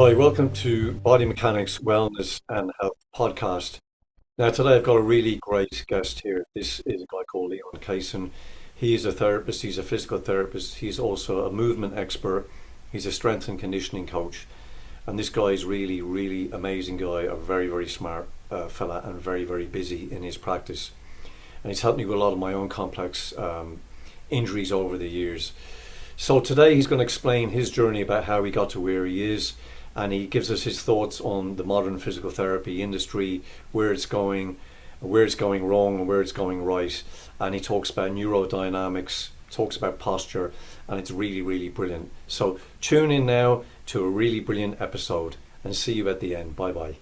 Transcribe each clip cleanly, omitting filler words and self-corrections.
Hi, welcome to Body Mechanics, Wellness and Health podcast. Now, today I've got a really great guest here. This is a guy called Leon Kaysen. He's a therapist, he's a physical therapist, he's also a movement expert, he's a strength and conditioning coach. And this guy is really, really amazing guy, a very, very smart fella, and very, very busy in his practice. And he's helped me with a lot of my own complex injuries over the years. So today he's going to explain his journey about how he got to where he is, and he gives us his thoughts on the modern physical therapy industry, where it's going wrong and where it's going right. And he talks about neurodynamics, talks about posture, and it's really, really brilliant. So tune in now to a really brilliant episode and see you at the end. Bye bye.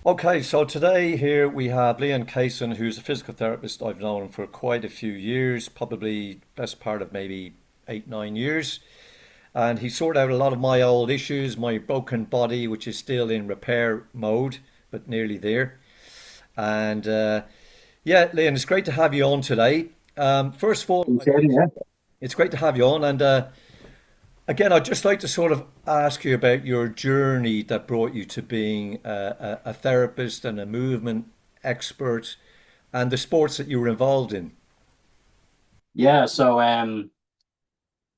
Okay, so today here we have Leon Kaysen, who's a physical therapist. I've known him for quite a few years, probably best part of maybe 8, 9 years. And he sorted out a lot of my old issues, my broken body, which is still in repair mode, but nearly there. And yeah, Leon, it's great to have you on today. First of all, Yeah. it's great to have you on. And again, I'd just like to sort of ask you about your journey that brought you to being a therapist and a movement expert and the sports that you were involved in. So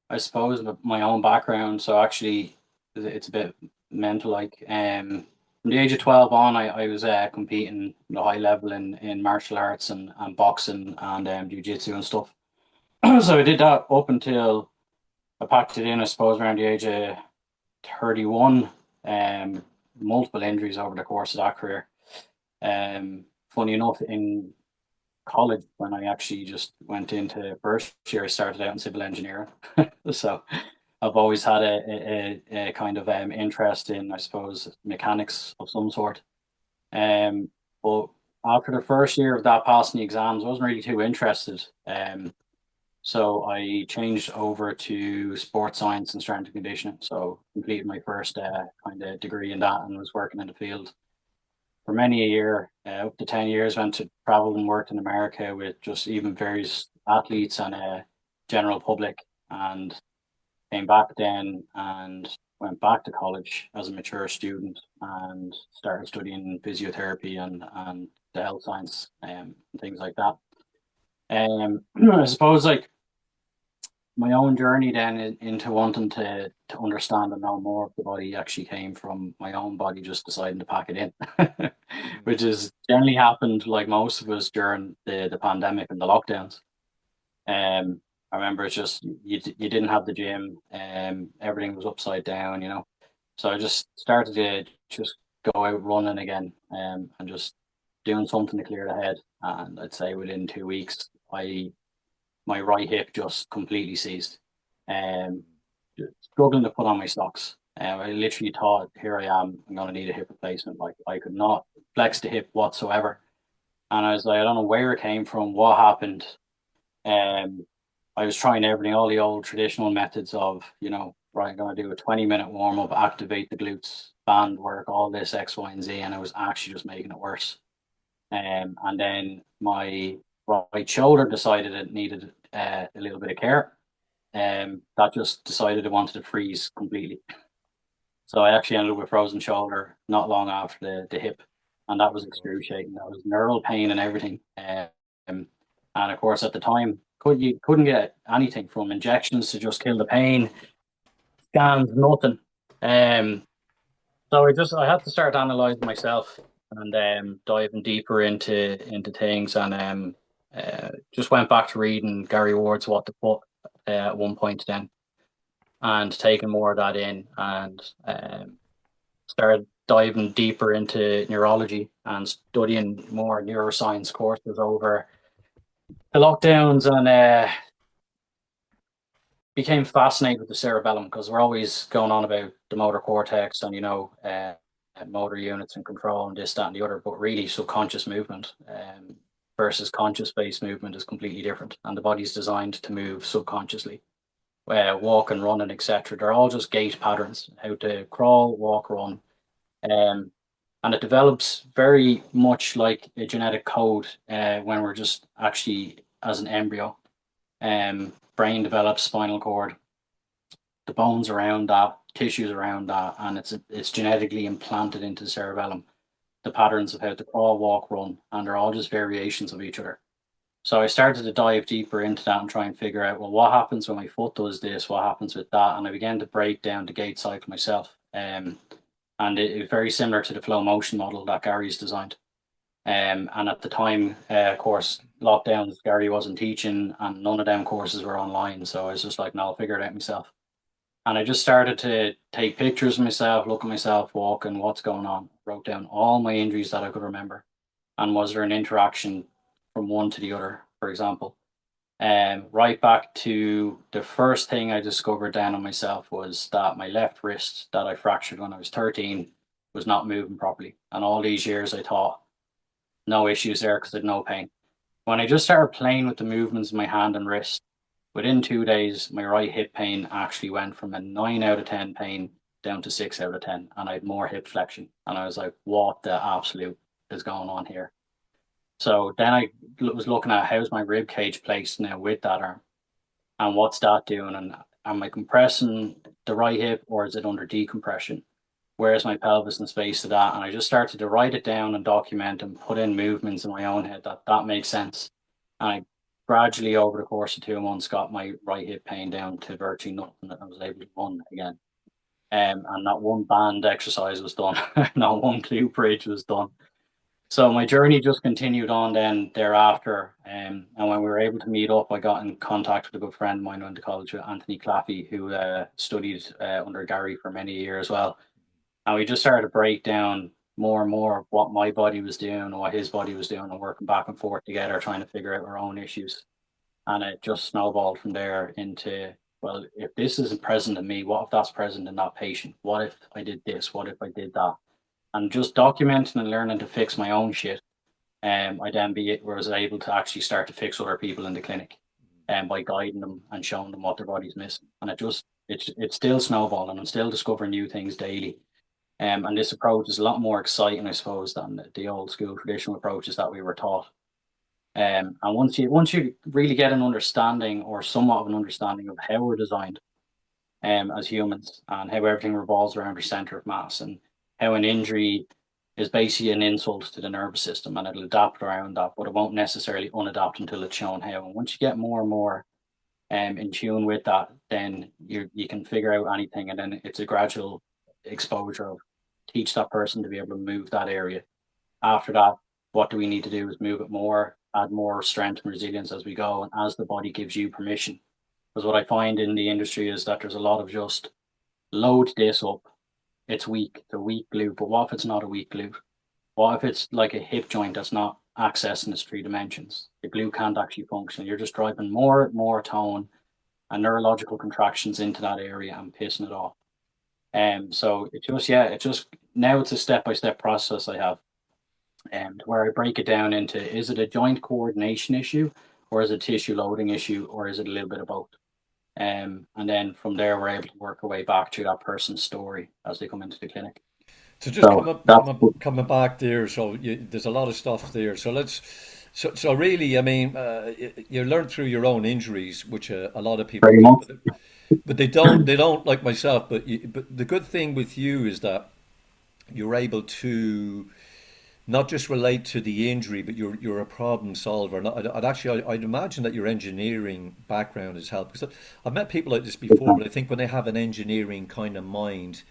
I suppose with my own background, so actually it's a bit mental like from the age of 12 on I was competing at a high level in martial arts and boxing and jiu-jitsu and stuff. So I did that up until I packed it in, I suppose, around the age of 31. Multiple injuries over the course of that career. Funny enough, in college when I actually just went into first year. I started out in civil engineering, so I've always had a kind of interest in, I suppose, mechanics of some sort. But after the first year of that passing the exams, I wasn't really too interested. So I changed over to sports science and strength and conditioning. So completed my first kind of degree in that and was working in the field for many a year, up to 10 years, went to travel and worked in America with just even various athletes and general public, and came back then and went back to college as a mature student and started studying physiotherapy and the health science and things like that. I suppose like my own journey then into wanting to understand and know more of the body actually came from my own body just deciding to pack it in, which has generally happened like most of us during the pandemic and the lockdowns. I remember it's just you didn't have the gym, everything was upside down, you know. So I just started to just go out running again, and just doing something to clear the head. And I'd say within 2 weeks, I my right hip just completely seized. Um, Struggling to put on my stocks. I literally thought, here I am, I'm going to need a hip replacement. Like I could not flex the hip whatsoever. And I was like, I don't know where it came from, what happened. Um, I was trying everything, all the old traditional methods of, right, I'm going to do a 20-minute warm up, activate the glutes, band work, all this X, Y, and Z. And I was actually just making it worse. And then my right shoulder decided it needed a little bit of care. That just decided it wanted to freeze completely. So I actually ended up with frozen shoulder not long after the hip, and that was excruciating. That was neural pain and everything. And of course, at the time, you couldn't get anything from injections to just kill the pain, scans, nothing. Um, so I had to start analyzing myself and diving deeper into things, and just went back to reading Gary Ward's What to Put at one point then, and taking more of that in, and started diving deeper into neurology and studying more neuroscience courses over the lockdowns, and became fascinated with the cerebellum because we're always going on about the motor cortex and motor units and control and this, that, and the other, but really subconscious movement versus conscious based movement is completely different, and the body's designed to move subconsciously. Walking, running, etc. They're all just gait patterns, how to crawl, walk, run. Um, and it develops very much like a genetic code when we're just actually as an embryo. Brain develops, spinal cord, the bones around that tissues around that, and it's genetically implanted into the cerebellum. The patterns of how to crawl, walk, run, and they're all just variations of each other. So I started to dive deeper into that and try and figure out, well, what happens when my foot does this? What happens with that? And I began to break down the gait cycle myself. And it was very similar to the flow motion model that Gary's designed. And at the time, of course, lockdowns, Gary wasn't teaching, and none of them courses were online. So I was just like, no, I'll figure it out myself. And I just started to take pictures of myself, look at myself walking, what's going on, wrote down all my injuries that I could remember. And was there an interaction from one to the other, for example? Right back to the first thing I discovered down on myself was that my left wrist that I fractured when I was 13 was not moving properly. And all these years I thought, no issues there because I had no pain. When I just started playing with the movements of my hand and wrist, within 2 days, my right hip pain actually went from a 9 out of 10 pain down to 6 out of 10. And I had more hip flexion. And I was like, what the absolute is going on here? So then I was looking at how's my rib cage placed now with that arm, and what's that doing, and am I compressing the right hip or is it under decompression? Where's my pelvis in space to that? And I just started to write it down and document and put in movements in my own head that makes sense. And I gradually, over the course of 2 months, got my right hip pain down to virtually nothing. I was able to run again. And not one band exercise was done, not one glute bridge was done. So my journey just continued on then thereafter. And when we were able to meet up, I got in contact with a good friend of mine who went to college with, Anthony Claffey, who studied under Gary for many years as well. And we just started to break down more and more what my body was doing and what his body was doing, and working back and forth together, trying to figure out our own issues. And it just snowballed from there into, well, if this isn't present in me, what if that's present in that patient? What if I did this? What if I did that? And just documenting and learning to fix my own shit. I then was able to actually start to fix other people in the clinic, and by guiding them and showing them what their body's missing. And it's still snowballing. I'm still discovering new things daily. And this approach is a lot more exciting, I suppose, than the old school traditional approaches that we were taught. And once you really get an understanding, or somewhat of an understanding, of how we're designed as humans, and how everything revolves around our center of mass, and how an injury is basically an insult to the nervous system, and it'll adapt around that, but it won't necessarily unadapt until it's shown how. And once you get more and more in tune with that, then you can figure out anything, and then it's a gradual exposure of teach that person to be able to move that area. After that, what do we need to do is move it more, add more strength and resilience as we go, and as the body gives you permission. Because what I find in the industry is that there's a lot of just load this up. It's weak, the weak glute. But what if it's not a weak glute? What if it's like a hip joint that's not accessing its 3 dimensions? The glute can't actually function. You're just driving more tone and neurological contractions into that area and pissing it off. So it just now it's a step by step process I have, where I break it down into, is it a joint coordination issue, or is it a tissue loading issue, or is it a little bit of both? And then from there, we're able to work our way back to that person's story as they come into the clinic. So just So that's coming back there. So there's a lot of stuff there. So really, I mean, you learn through your own injuries, which a lot of people pretty do, much. but they don't like myself. But the good thing with you is that you're able to not just relate to the injury, but you're a problem solver. And I'd imagine that your engineering background has helped, because I've met people like this before, but I think when they have an engineering kind of mind,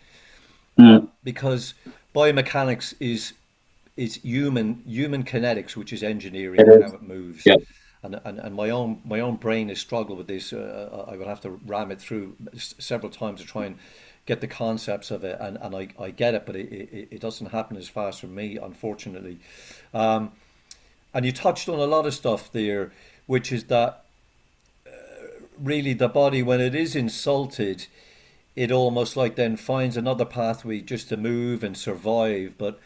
Mm, because biomechanics is human kinetics, which is it engineering and how is. it moves. Yeah, And my own brain has struggled with this. I would have to ram it through several times to try and get the concepts of it, and I get it, but it doesn't happen as fast for me, unfortunately. Um, and you touched on a lot of stuff there, which is that really the body, when it is insulted, it almost like then finds another pathway just to move and survive. But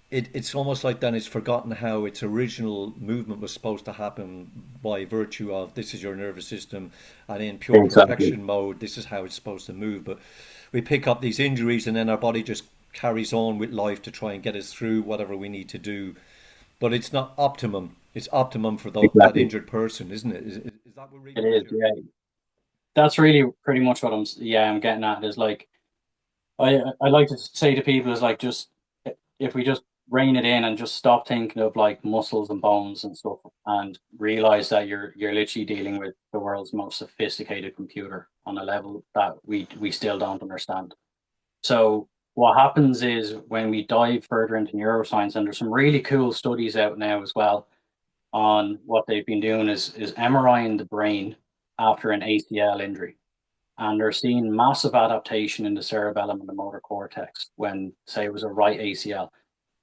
it's almost like then it's forgotten how its original movement was supposed to happen, by virtue of this is your nervous system, and in pure exactly. perfection mode, this is how it's supposed to move. But we pick up these injuries, and then our body just carries on with life to try and get us through whatever we need to do. But it's not optimum. It's optimum for that Exactly. injured person, isn't it? Is that It really what is. you're? Yeah. That's really pretty much what I'm getting at. Is like, I like to say to people is like just if we just rein it in and just stop thinking of like muscles and bones and stuff and realize that you're literally dealing with the world's most sophisticated computer on a level that we still don't understand. So what happens is when we dive further into neuroscience, and there's some really cool studies out now as well on what they've been doing is MRIing the brain after an ACL injury. And they're seeing massive adaptation in the cerebellum and the motor cortex when, say, it was a right ACL,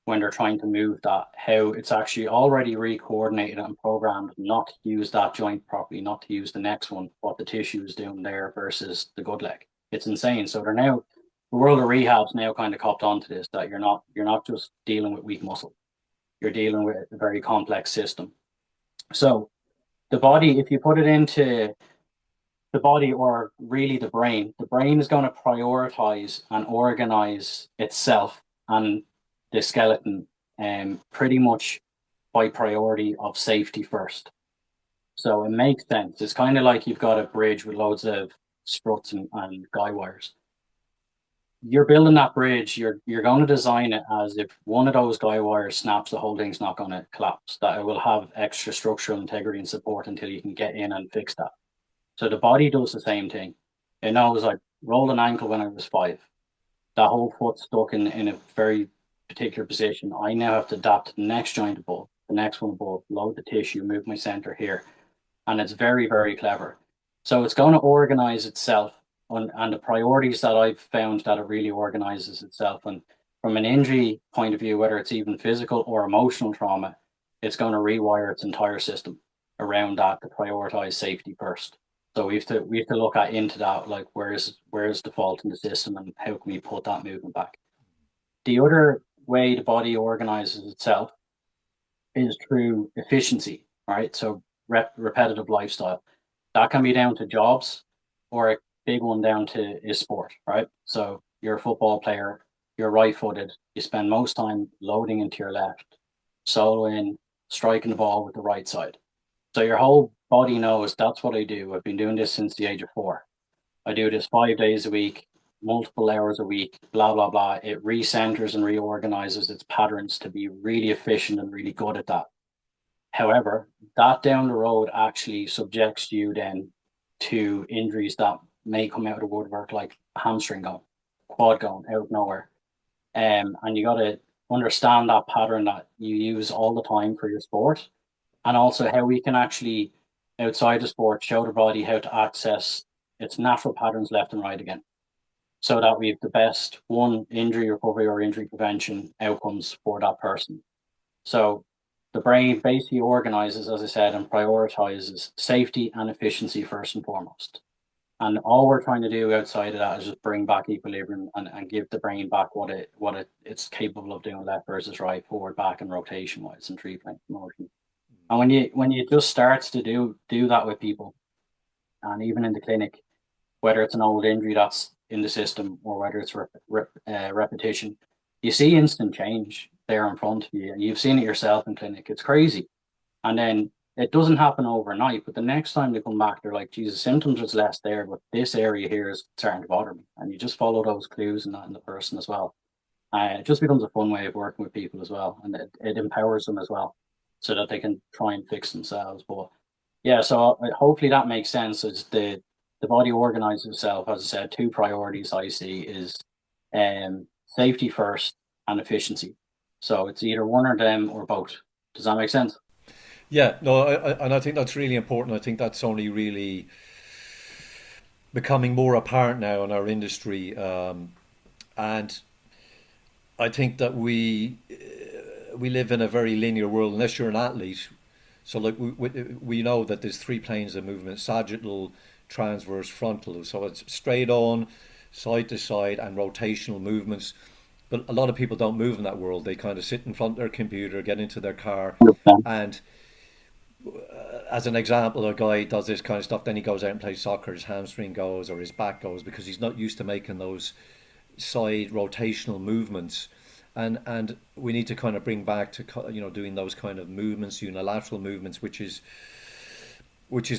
when they're trying to move that, how it's actually already re-coordinated and programmed not to use that joint properly, not to use the next one, what the tissue is doing there versus the good leg. It's insane. So they're now the world of rehab's now kind of copped onto this that you're not just dealing with weak muscle, you're dealing with a very complex system. So the body, if you put it into the body or really the brain is going to prioritize and organize itself and the skeleton pretty much by priority of safety first. So it makes sense. It's kind of like you've got a bridge with loads of struts and guy wires. You're building that bridge, you're going to design it as if one of those guy wires snaps, the whole thing's not going to collapse. That it will have extra structural integrity and support until you can get in and fix that. So the body does the same thing. It knows I rolled an ankle when I was 5. That whole foot stuck in a very particular position. I now have to adapt to the next joint above, the next one above, load the tissue, move my center here. And it's very, very clever. So it's going to organize itself and the priorities that I've found that it really organizes itself. And from an injury point of view, whether it's even physical or emotional trauma, it's going to rewire its entire system around that to prioritize safety first. So we have to look at into that, like where's the fault in the system and how can we put that movement back. The other way the body organizes itself is through efficiency, right? So repetitive lifestyle. That can be down to jobs or a big one down to is sport, right? So you're a football player, you're right footed, you spend most time loading into your left, soloing, striking the ball with the right side. So your whole body knows that's what I do. I've been doing this since the age of 4. I do this 5 days a week, multiple hours a week, blah, blah, blah. It recenters and reorganizes its patterns to be really efficient and really good at that. However, that down the road actually subjects you then to injuries that may come out of the woodwork, like a hamstring going, quad going out of nowhere. And you got to understand that pattern that you use all the time for your sport, and also how we can actually, outside the sport, show the body how to access its natural patterns left and right again, so that we have the best one injury recovery or injury prevention outcomes for that person. So the brain basically organizes, as I said, and prioritizes safety and efficiency first and foremost. And all we're trying to do outside of that is just bring back equilibrium and give the brain back what it's capable of doing left versus right, forward, back, and rotation wise and three point motion. And when you just starts to do that with people, and even in the clinic, whether it's an old injury that's in the system or whether it's repetition, you see instant change there in front of you. And you've seen it yourself in clinic. It's crazy. And then it doesn't happen overnight, but the next time they come back, they're like, Jesus, symptoms is less there, but this area here is starting to bother me. And you just follow those clues and that in the person as well. It just becomes a fun way of working with people as well. And it empowers them as well so that they can try and fix themselves. But yeah, so hopefully that makes sense. It's the body organizes itself, as I said, two priorities I see is safety first and efficiency. So it's either one or them or both. Does that make sense? Yeah, no, and I think that's really important. I think that's only really becoming more apparent now in our industry, and I think that we live in a very linear world. Unless you're an athlete, so like we know that there's three planes of movement: sagittal, transverse, frontal. So it's straight on, side to side, and rotational movements. But a lot of people don't move in that world. They kind of sit in front of their computer, get into their car, 100%. and as an example, a guy does this kind of stuff, then he goes out and plays soccer, his hamstring goes or his back goes because he's not used to making those side rotational movements. And we need to kind of bring back to doing those kind of movements, unilateral movements, which is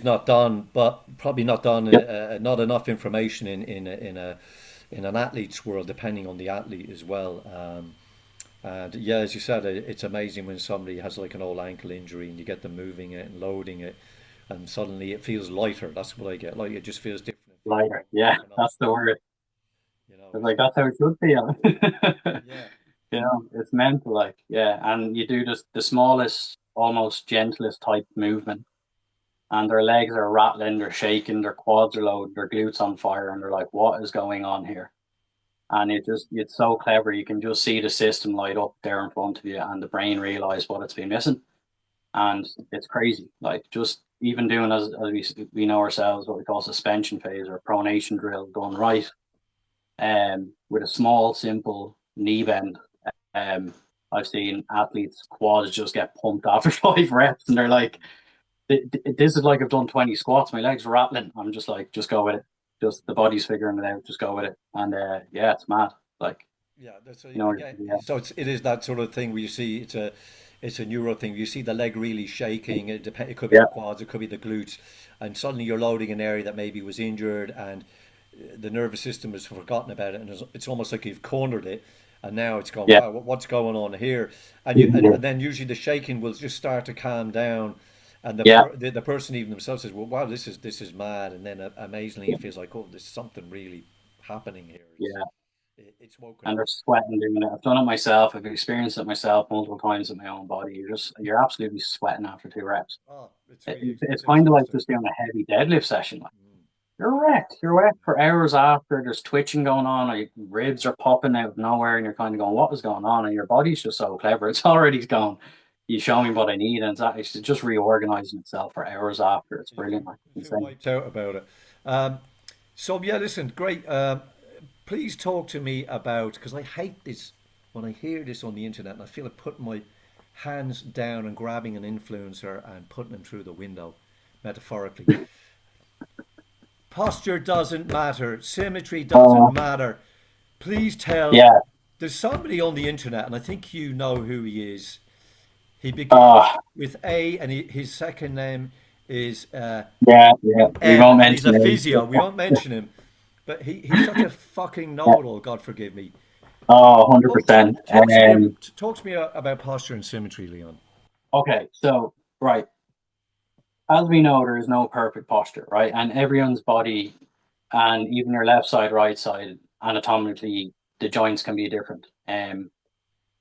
not done, but probably not done. Yep. Not enough information in a in an athlete's world, depending on the athlete as well. And yeah, as you said, it's amazing when somebody has like an old ankle injury and you get them moving it and loading it, and suddenly it feels lighter. That's what I get. Like it just feels different. It feels Lighter. Yeah, like that's the word. It's it's like that's how it should feel. yeah, It's mental, like, yeah. And you do the smallest, almost gentlest type movement, and their legs are rattling, they're shaking, their quads are low, their glutes on fire, and they're like, "What is going on here?" And it's so clever. You can just see the system light up there in front of you, and the brain realize what it's been missing, and it's crazy. Like just even doing as we know ourselves, what we call suspension phase or pronation drill done right, with a small, simple knee bend. Um, I've seen athletes' quads just get pumped after 5 reps, and they're like, "This is like I've done 20 squats. My legs are rattling." I'm just like, "Just go with it. Just the body's figuring it out. Just go with it." And yeah, it's mad. Like, yeah. That's again. yeah, So it is that sort of thing where you see it's a neuro thing. You see the leg really shaking. It could be the yeah, quads, it could be the glutes, and suddenly you're loading an area that maybe was injured, and the nervous system has forgotten about it, and it's almost like you've cornered it, and now it's going, yeah, wow, what's going on here? And yeah, and then usually the shaking will just start to calm down, and yeah, the person even themselves says, well, wow, this is mad, and then amazingly it feels like, oh, there's something really happening here. yeah. It's woken And up. they're sweating doing it. I've done it myself. I've experienced it myself multiple times in my own body. You're absolutely sweating after 2 reps. Oh, it's really It's it's kind of like exhausting. just doing a heavy deadlift session. Like, Mm, you're wrecked. You're wrecked for hours after. There's twitching going on, or your ribs are popping out of nowhere, and you're kind of going, "What is going on?" And your body's just so clever. It's already gone. You show me what I need, and it's just reorganizing itself for hours after. It's brilliant. Like, you feel insane. wiped out about it. Um, so yeah, listen, great. Please talk to me about, because I hate this when I hear this on the internet, and I feel like putting my hands down and grabbing an influencer and putting them through the window, metaphorically. Posture doesn't matter. Symmetry doesn't Uh, matter. Please tell. yeah. There's somebody on the internet, and I think you know who he is. He begins Uh, with A, and his second name is yeah. Yeah. We N, won't and he's mention a names. physio. We won't mention him, but he's such a fucking Yeah. know-it-all. God forgive me. Oh, Talk to 100%. talk to me talk to me about posture and symmetry, Leon. Okay, so right, as we know, there is no perfect posture, right? And everyone's body, and even your left side, right side, anatomically, the joints can be different.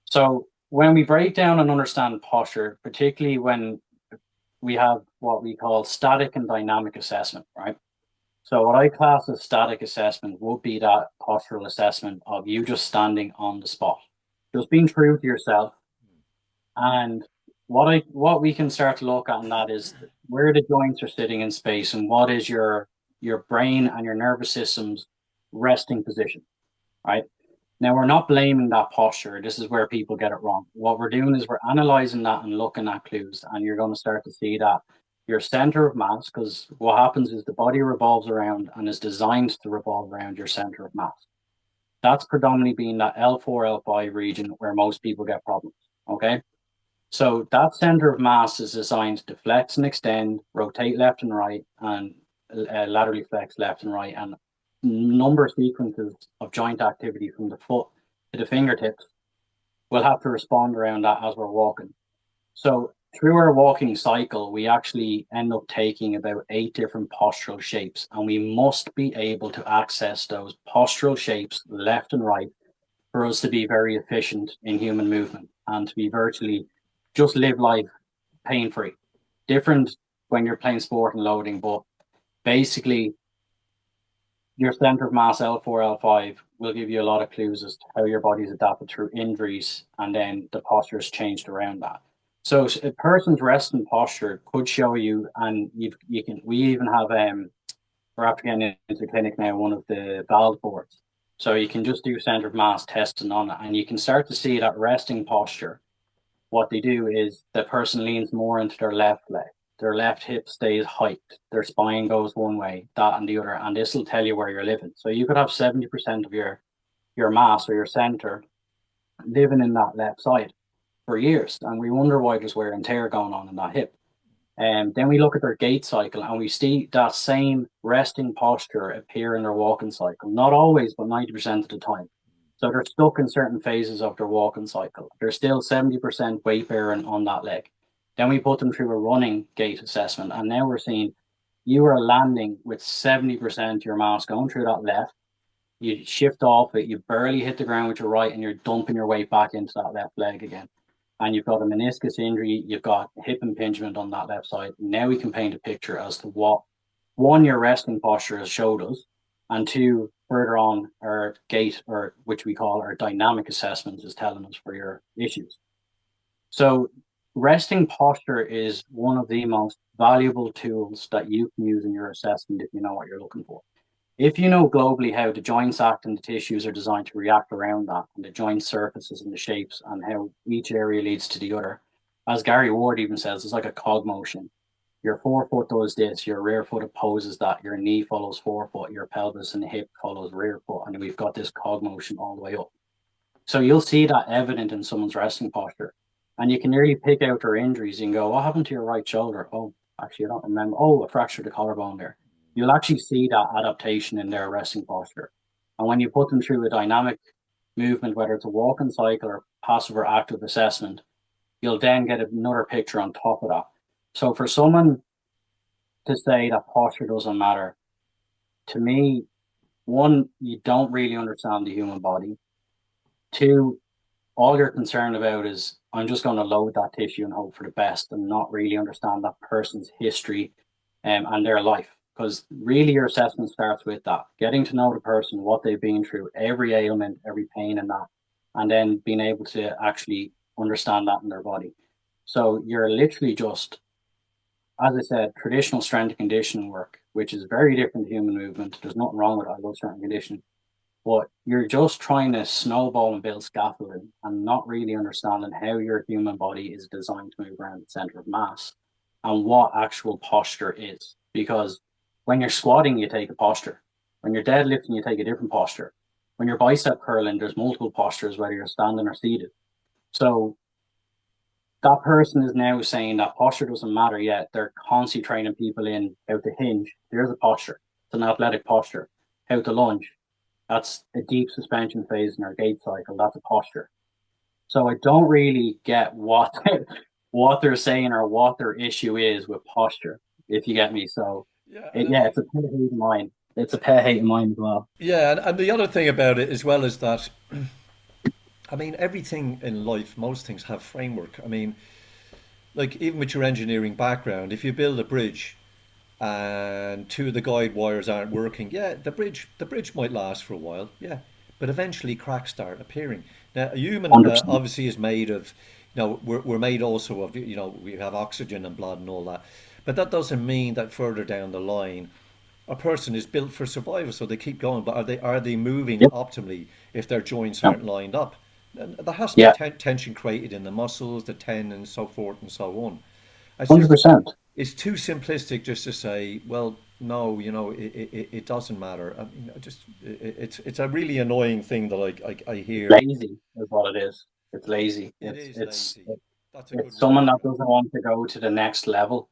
So when we break down and understand posture, particularly when we have what we call static and dynamic assessment, right? So what I class as static assessment would be that postural assessment of you just standing on the spot, just being true to yourself. And what we can start to look at in that is where the joints are sitting in space and what is your brain and your nervous system's resting position, right? Now we're not blaming that posture. This is where people get it wrong. What we're doing is we're analyzing that and looking at clues, and you're going to start to see that your center of mass, because what happens is the body revolves around and is designed to revolve around your center of mass. That's predominantly being that L4, L5 region where most people get problems. Okay. So that center of mass is designed to flex and extend, rotate left and right, and laterally flex left and right, and number of sequences of joint activity from the foot to the fingertips will have to respond around that as we're walking. So through our walking cycle, we actually end up taking about 8 different postural shapes, and we must be able to access those postural shapes left and right for us to be very efficient in human movement and to be virtually just live life pain free. Different when you're playing sport and loading, but basically your center of mass L4, L5 will give you a lot of clues as to how your body's adapted through injuries and then the posture is changed around that. So a person's resting posture could show you, and you can. We even have we're after getting into the clinic now one of the valve boards, so you can just do center of mass testing on it, and you can start to see that resting posture. What they do is the person leans more into their left leg. Their left hip stays hiked. Their spine goes one way, that and the other, and this will tell you where you're living. So you could have 70% of your mass or your center living in that left side for years, and we wonder why there's wear and tear going on in that hip. Then we look at their gait cycle and we see that same resting posture appear in their walking cycle. Not always, but 90% of the time. So they're stuck in certain phases of their walking cycle. They're still 70% weight bearing on that leg. Then we put them through a running gait assessment. And now we're seeing you are landing with 70% of your mass going through that left. You shift off it, you barely hit the ground with your right, and you're dumping your weight back into that left leg again. And you've got a meniscus injury, you've got hip impingement on that left side. Now we can paint a picture as to what one, your resting posture has showed us, and two, further on our gait, or which we call our dynamic assessments, is telling us for your issues. So resting posture is one of the most valuable tools that you can use in your assessment if you know what you're looking for. If you know globally how the joints act and the tissues are designed to react around that, and the joint surfaces and the shapes, and how each area leads to the other, as Gary Ward even says, it's like a cog motion. Your forefoot does this, your rear foot opposes that, your knee follows forefoot, your pelvis and the hip follows rear foot, and we've got this cog motion all the way up. So you'll see that evident in someone's resting posture. And you can nearly pick out their injuries and go, what happened to your right shoulder? Oh, actually, I don't remember. Oh, I fractured the collarbone there. You'll actually see that adaptation in their resting posture. And when you put them through a dynamic movement, whether it's a walking cycle or passive or active assessment, you'll then get another picture on top of that. So for someone to say that posture doesn't matter, to me, one, you don't really understand the human body. Two, all you're concerned about is I'm just going to load that tissue and hope for the best and not really understand that person's history and their life. Because really, your assessment starts with that getting to know the person, what they've been through, every ailment, every pain, and that, and then being able to actually understand that in their body. So you're literally just, as I said, traditional strength and conditioning work, which is very different to human movement. There's nothing wrong with it. I love strength and conditioning, but you're just trying to snowball and build scaffolding and not really understanding how your human body is designed to move around the center of mass and what actual posture is. Because when you're squatting, you take a posture. When you're deadlifting, you take a different posture. When you're bicep curling, there's multiple postures, whether you're standing or seated. So that person is now saying that posture doesn't matter yet. They're constantly training people in how to hinge. There's a posture. It's an athletic posture. How to lunge. That's a deep suspension phase in our gait cycle. That's a posture. So I don't really get what what they're saying or what their issue is with posture, if you get me. So Yeah, and I yeah, mean, it's a pet hate of mine. It's a pet hate of mine as well. yeah, and the other thing about it as well is that, I mean, everything in life, most things have framework. I mean, like even with your engineering background, if you build a bridge and two of the guide wires aren't working, yeah, the bridge might last for a while, yeah, but eventually cracks start appearing. Now, a human 100%. obviously is made of, we're made also of, we have oxygen and blood and all that, but that doesn't mean that further down the line, a person is built for survival, so they keep going. But are they moving Yep. optimally if their joints Yep. aren't lined up? And there has to be Yeah. tension created in the muscles, the tendons, and so forth and so on. It's just 100%. it's too simplistic just to say, well, no, it doesn't matter. I mean, it's a really annoying thing that I hear. Lazy is what it is. It's lazy. It is It's lazy. That's a good it's word someone for that it. doesn't want to go to the next level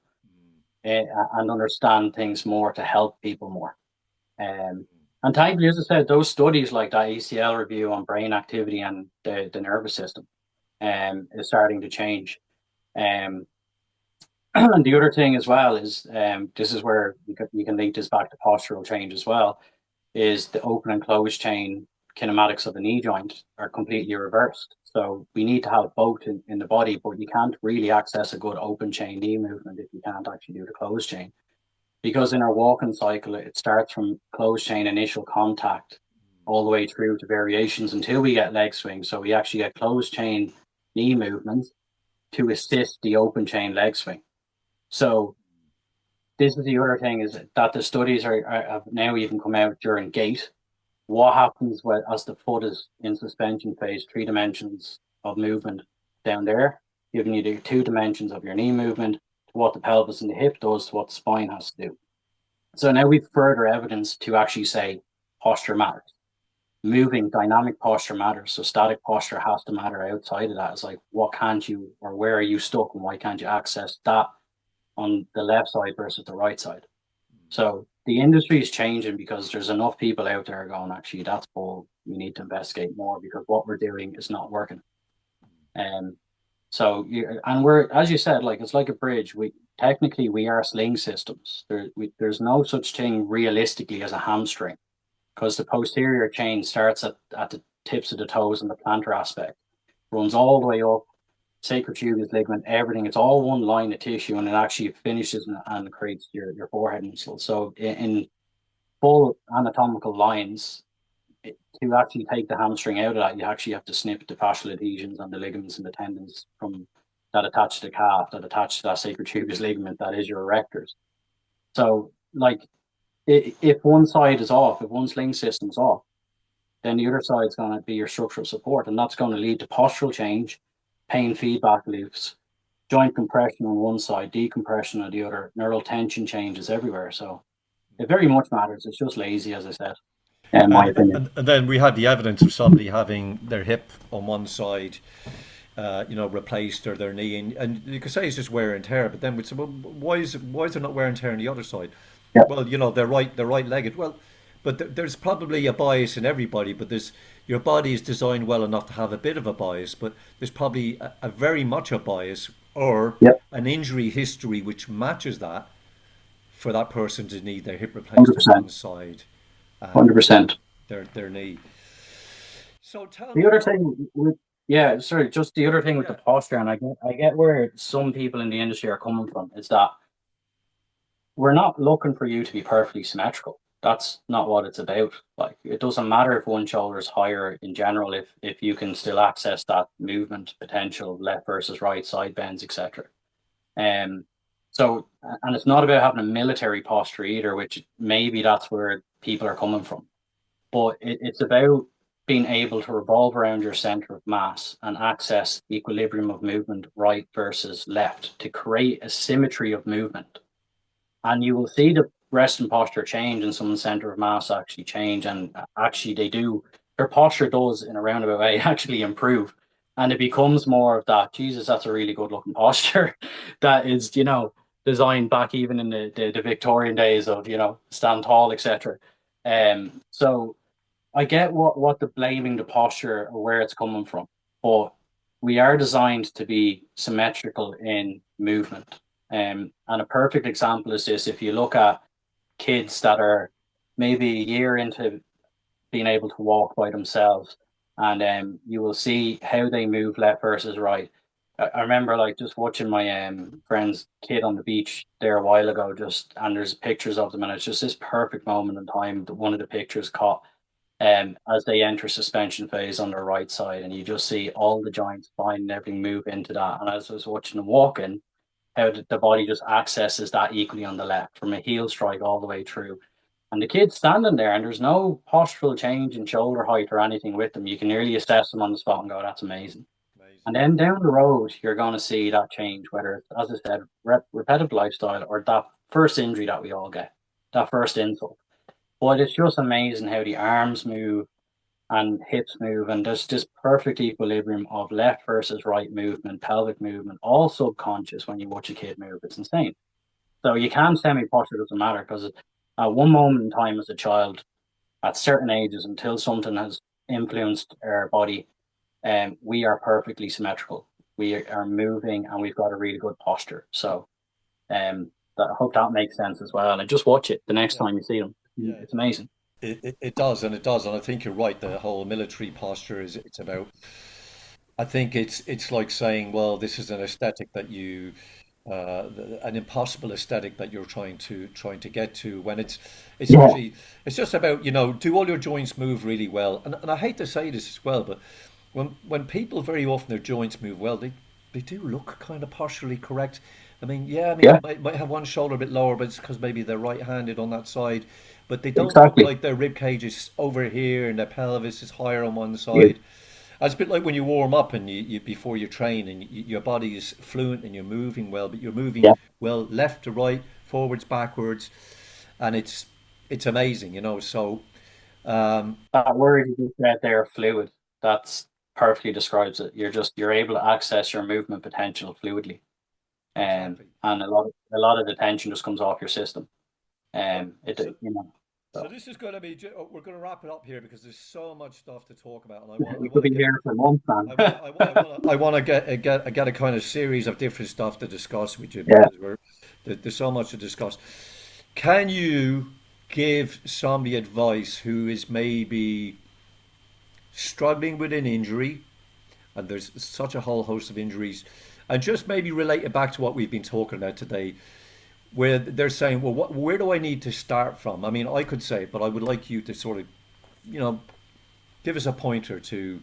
uh, and understand things more to help people more. And thankfully, as I said, those studies like that ACL review on brain activity and the nervous system is starting to change. Um, and the other thing as well is this is where you can link this back to postural change as well, is the open and closed chain kinematics of the knee joint are completely reversed. So we need to have both in the body, but you can't really access a good open chain knee movement if you can't actually do the closed chain. Because in our walking cycle, it starts from closed chain initial contact all the way through to variations until we get leg swing. So we actually get closed chain knee movements to assist the open chain leg swing. So this is the other thing is that the studies have now even come out during gait. What happens as the foot is in suspension phase, 3 dimensions of movement down there, giving you the 2 dimensions of your knee movement, to what the pelvis and the hip does, to what the spine has to do. So now we've further evidence to actually say posture matters. Moving dynamic posture matters. So static posture has to matter outside of that. It's like, what can't you, or where are you stuck and why can't you access that on the left side versus the right side. So the industry is changing because there's enough people out there going, actually, that's bull. We need to investigate more because what we're doing is not working. Um, and we're, as you said, like it's like a bridge. We technically we are sling systems. There's no such thing realistically as a hamstring because the posterior chain starts at the tips of the toes and the plantar aspect, runs all the way up, sacrotibius ligament, everything. It's all one line of tissue, and it actually finishes and creates your forehead muscle. So in full anatomical lines, to actually take the hamstring out of that, you actually have to snip the fascial adhesions and the ligaments and the tendons from that attach to the calf, that attach to that sacrotibius ligament that is your erectors. So, like, if one side is off, if one sling system's off, then the other side's going to be your structural support, and that's going to lead to postural change, pain feedback loops, joint compression on one side, decompression on the other, neural tension changes everywhere. So it very much matters. It's just lazy, as I said, in my opinion. And then we had the evidence of somebody having their hip on one side, replaced, or their knee, and you could say it's just wear and tear. But then we'd say, well, why is there not wear and tear on the other side? Yeah, Well, they're right legged. Well, but there's probably a bias in everybody. But there's your body is designed well enough to have a bit of a bias, but there's probably a very much a bias or yeah, an injury history which matches that for that person to need their hip replaced on 100%, one side and 100%. their knee. So tell The me, other thing with yeah, sorry, just the other thing with the yeah, posture, and I get where some people in the industry are coming from, is that we're not looking for you to be perfectly symmetrical. That's not what it's about. Like it doesn't matter if one shoulder is higher in general, if you can still access that movement potential, left versus right, side bends, etc. Um, and it's not about having a military posture either, which maybe that's where people are coming from. But it's about being able to revolve around your center of mass and access equilibrium of movement, right versus left, to create a symmetry of movement. And you will see the resting posture change and someone's center of mass actually change. And actually, they do, their posture does, in a roundabout way, actually improve. And it becomes more of that, Jesus, that's a really good looking posture that is, designed back even in the Victorian days of, stand tall, etc. So I get what the blaming the posture or where it's coming from, but we are designed to be symmetrical in movement. And a perfect example is this: if you look at kids that are maybe a year into being able to walk by themselves, and you will see how they move left versus right. I remember like just watching my friend's kid on the beach there a while ago, just and there's pictures of them, and it's just this perfect moment in time that one of the pictures caught as they enter suspension phase on their right side, and you just see all the joints, spine, and everything move into that. And as I was watching them walking, how the body just accesses that equally on the left from a heel strike all the way through. And the kid's standing there, and there's no postural change in shoulder height or anything with them. You can nearly assess them on the spot and go, "That's amazing." And amazing. then down the road, you're going to see that change, whether it's, as I said, repetitive lifestyle or that first injury that we all get, that first insult. But it's just amazing how the arms move and hips move, and there's this perfect equilibrium of left versus right movement, pelvic movement, all subconscious when you watch a kid move. It's insane. So you can semi posture doesn't matter because at one moment in time as a child, at certain ages, until something has influenced our body, we are perfectly symmetrical. We are moving and we've got a really good posture. So I hope that makes sense as well. And just watch it the next Yeah, time you see them. yeah, It's amazing. it does, and it does, and I think you're right. The whole military posture is it's about. I think it's like saying, well, this is an aesthetic that an impossible aesthetic that you're trying to get to. When it's Yeah, actually it's just about do all your joints move really well, and I hate to say this as well, but when people very often their joints move well, they do look kind of posturally correct. I mean, yeah, I mean they yeah, might have one shoulder a bit lower, but it's because maybe they're right-handed on that side, but they don't look exactly. like their rib cage is over here and their pelvis is higher on one Yeah, side. It's a bit like when you warm up and you before you train and your body is fluent and you're moving well, but you're moving yeah. well left to right, forwards, backwards, and it's amazing, So That word you just said there, fluid, that's perfectly describes it. You're able to access your movement potential fluidly. exactly. And a lot of the tension just comes off your system. It So, you know. so So this is going to be, we're going to wrap it up here because there's so much stuff to talk about, and I we could want to be get, here for months, man. I want to get a kind of series of different stuff to discuss with you Yeah. because there's so much to discuss. Can you give somebody advice who is maybe struggling with an injury, and there's such a whole host of injuries, and just maybe relate it back to what we've been talking about today, where they're saying, well, where do I need to start from? I mean, I could say, but I would like you to sort of, you know, give us a pointer to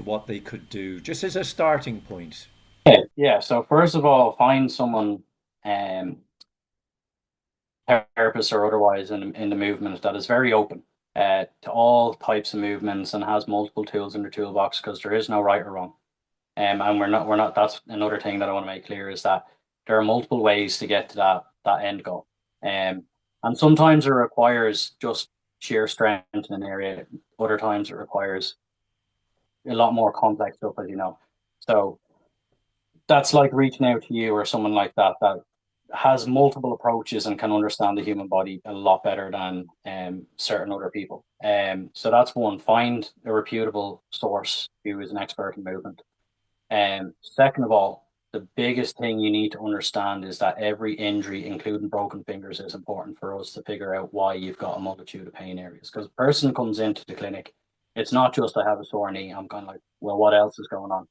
what they could do, just as a starting point. Yeah. Yeah. So first of all, find someone, um, therapist or otherwise, in the movement that is very open to all types of movements and has multiple tools in their toolbox because there is no right or wrong. And we're not. That's another thing that I want to make clear is that there are multiple ways to get to that end goal. Um, and sometimes it requires just sheer strength in an area. Other times it requires a lot more complex stuff, as you know. So that's like reaching out to you or someone like that that has multiple approaches and can understand the human body a lot better than certain other people. So that's one. Find a reputable source who is an expert in movement. Second of all, the biggest thing you need to understand is that every injury, including broken fingers, is important for us to figure out why you've got a multitude of pain areas. Because a person comes into the clinic, it's not just I have a sore knee. I'm kind of like, well, what else is going on?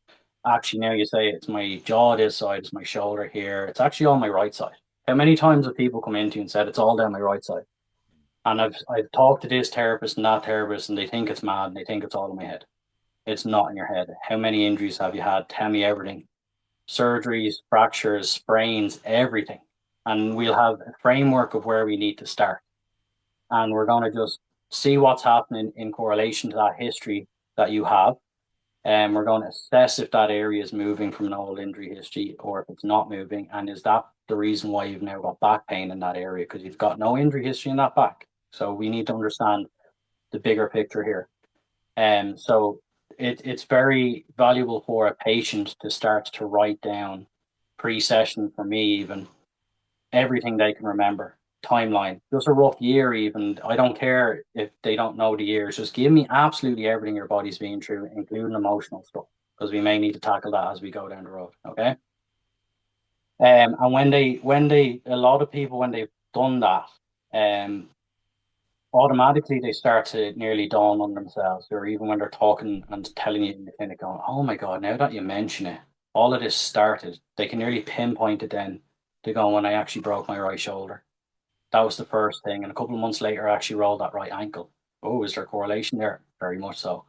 Actually, now you say it's my jaw this side, it's my shoulder here. It's actually on my right side. How many times have people come into you and said it's all down my right side? And I've talked to this therapist and that therapist, and they think it's mad and they think it's all in my head. It's not in your head. How many injuries have you had? Tell me everything. Surgeries, fractures, sprains, everything. And we'll have a framework of where we need to start. And we're going to just see what's happening in correlation to that history that you have. And we're going to assess if that area is moving from an old injury history or if it's not moving. And is that the reason why you've now got back pain in that area? Because you've got no injury history in that back. So we need to understand the bigger picture here. So it's very valuable for a patient to start to write down pre-session for me even everything they can remember, timeline, just a rough year even. I don't care if they don't know the years. Just give me absolutely everything your body's been through, including emotional stuff, because we may need to tackle that as we go down the road. Okay. And when they a lot of people when they've done that, um, automatically they start to nearly dawn on themselves, or even when they're talking and telling you in the clinic, going, "Oh my God, now that you mention it, all of this started." They can nearly pinpoint it then to go when I actually broke my right shoulder. That was the first thing, and a couple of months later, I actually rolled that right ankle. Oh, is there a correlation there? Very much so.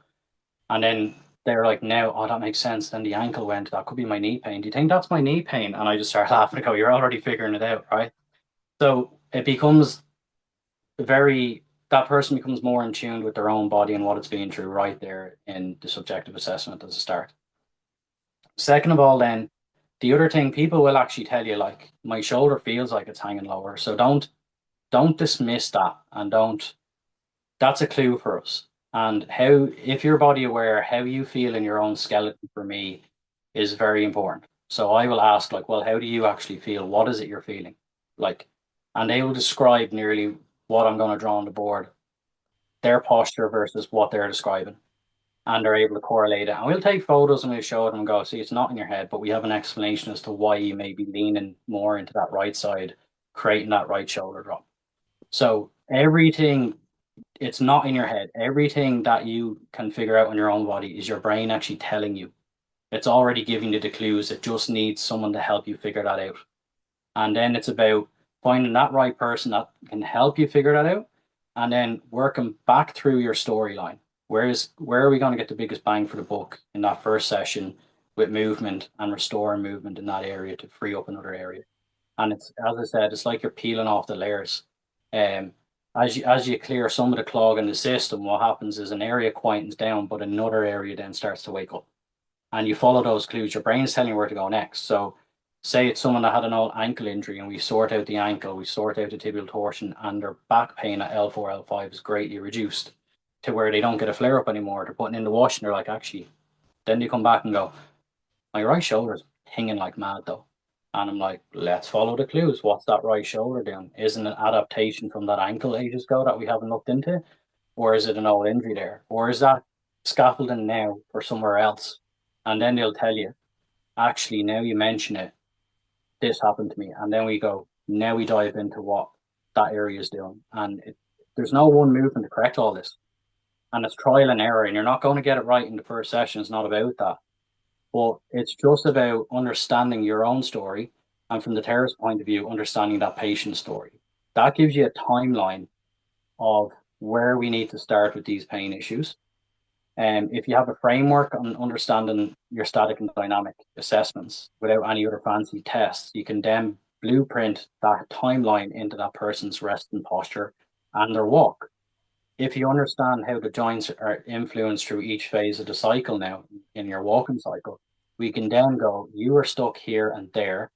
And then they're like, "Now, oh, that makes sense." Then the ankle went. That could be my knee pain. Do you think that's my knee pain? And I just start laughing and go, "You're already figuring it out, right?" So it becomes very that person becomes more in tune with their own body and what it's been through right there in the subjective assessment as a start. Second of all, then the other thing people will actually tell you, like, my shoulder feels like it's hanging lower. So don't dismiss that and don't that's a clue for us. And how if your body aware, how you feel in your own skeleton for me is very important. So I will ask, like, well, how do you actually feel? What is it you're feeling? Like, and they will describe nearly what I'm going to draw on the board, their posture versus what they're describing, and they're able to correlate it. And we'll take photos and we'll show it and go, see, it's not in your head, but we have an explanation as to why you may be leaning more into that right side, creating that right shoulder drop. So everything, it's not in your head. Everything that you can figure out on your own body is your brain actually telling you. It's already giving you the clues. It just needs someone to help you figure that out. And then it's about finding that right person that can help you figure that out and then working back through your storyline. Where are we going to get the biggest bang for the buck in that first session with movement and restoring movement in that area to free up another area? And it's as I said, it's like you're peeling off the layers. Um, as you clear some of the clog in the system, what happens is an area quietens down, but another area then starts to wake up. And you follow those clues, your brain's telling you where to go next. So say it's someone that had an old ankle injury and we sort out the ankle, we sort out the tibial torsion, and their back pain at L4, L5 is greatly reduced to where they don't get a flare up anymore. They're putting in the wash and they're like, actually, then they come back and go, my right shoulder's hanging like mad though. And I'm like, let's follow the clues. What's that right shoulder doing? Isn't it an adaptation from that ankle ages ago that we haven't looked into? Or is it an old injury there? Or is that scaffolding now for somewhere else? And then they'll tell you, actually, now you mention it, this happened to me. And then we go, now we dive into what that area is doing. And there's no one movement to correct all this. And it's trial and error. And you're not going to get it right in the first session. It's not about that. But it's just about understanding your own story. And from the therapist's point of view, understanding that patient's story. That gives you a timeline of where we need to start with these pain issues. And if you have a framework on understanding your static and dynamic assessments without any other fancy tests, you can then blueprint that timeline into that person's resting posture and their walk. If you understand how the joints are influenced through each phase of the cycle now in your walking cycle, we can then go, you are stuck here and there.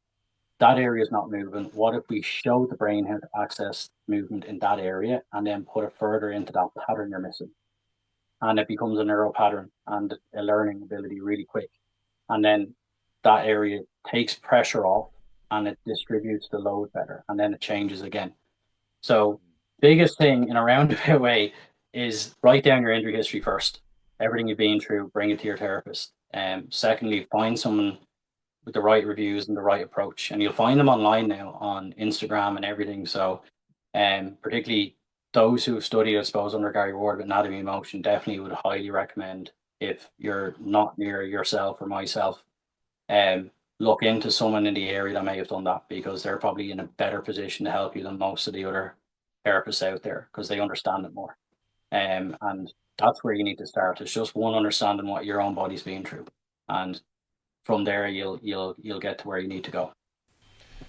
That area is not moving. What if we show the brain how to access movement in that area and then put it further into that pattern you're missing? And it becomes a neural pattern and a learning ability really quick. And then that area takes pressure off and it distributes the load better. And then it changes again. So, biggest thing in a roundabout way is write down your injury history first. Everything you've been through, bring it to your therapist. Secondly, find someone with the right reviews and the right approach. And you'll find them online now on Instagram and everything. So, particularly those who have studied, I suppose, under Gary Ward with anatomy and motion, definitely would highly recommend if you're not near yourself or myself, look into someone in the area that may have done that because they're probably in a better position to help you than most of the other therapists out there because they understand it more. And that's where you need to start. It's just one understanding what your own body's been through, and from there you'll get to where you need to go.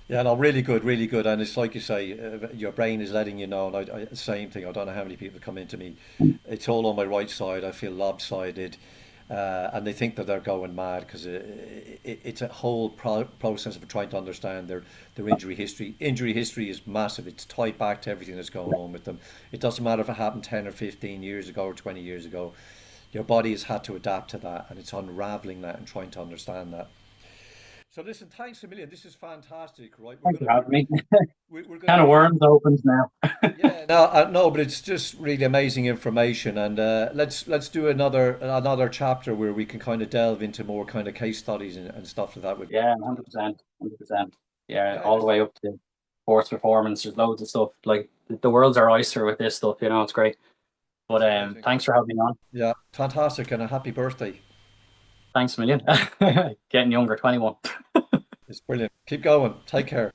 Yeah, no, really good. And it's like you say, your brain is letting you know. And same thing. I don't know how many people come into me. It's all on my right side. I feel lopsided, and they think that they're going mad because it's a whole process of trying to understand their injury history. Injury history is massive. It's tied back to everything that's going on with them. It doesn't matter if it happened 10 or 15 years ago or 20 years ago. Your body has had to adapt to that, and it's unraveling that and trying to understand that. So listen, thanks a million. This is fantastic, right? Thanks for having me. We're gonna Kind of really worms opens now. yeah no, but it's just really amazing information, and let's do another chapter where we can kind of delve into more kind of case studies and stuff like that. With Yeah, 100%, 100%. Yeah, yeah, all the way up to sports performance. There's loads of stuff. Like the world's our oyster with this stuff. It's great. But it's amazing. thanks for having me on. Yeah, fantastic, and a happy birthday. Thanks a million. Getting younger, 21. It's brilliant. Keep going. Take care.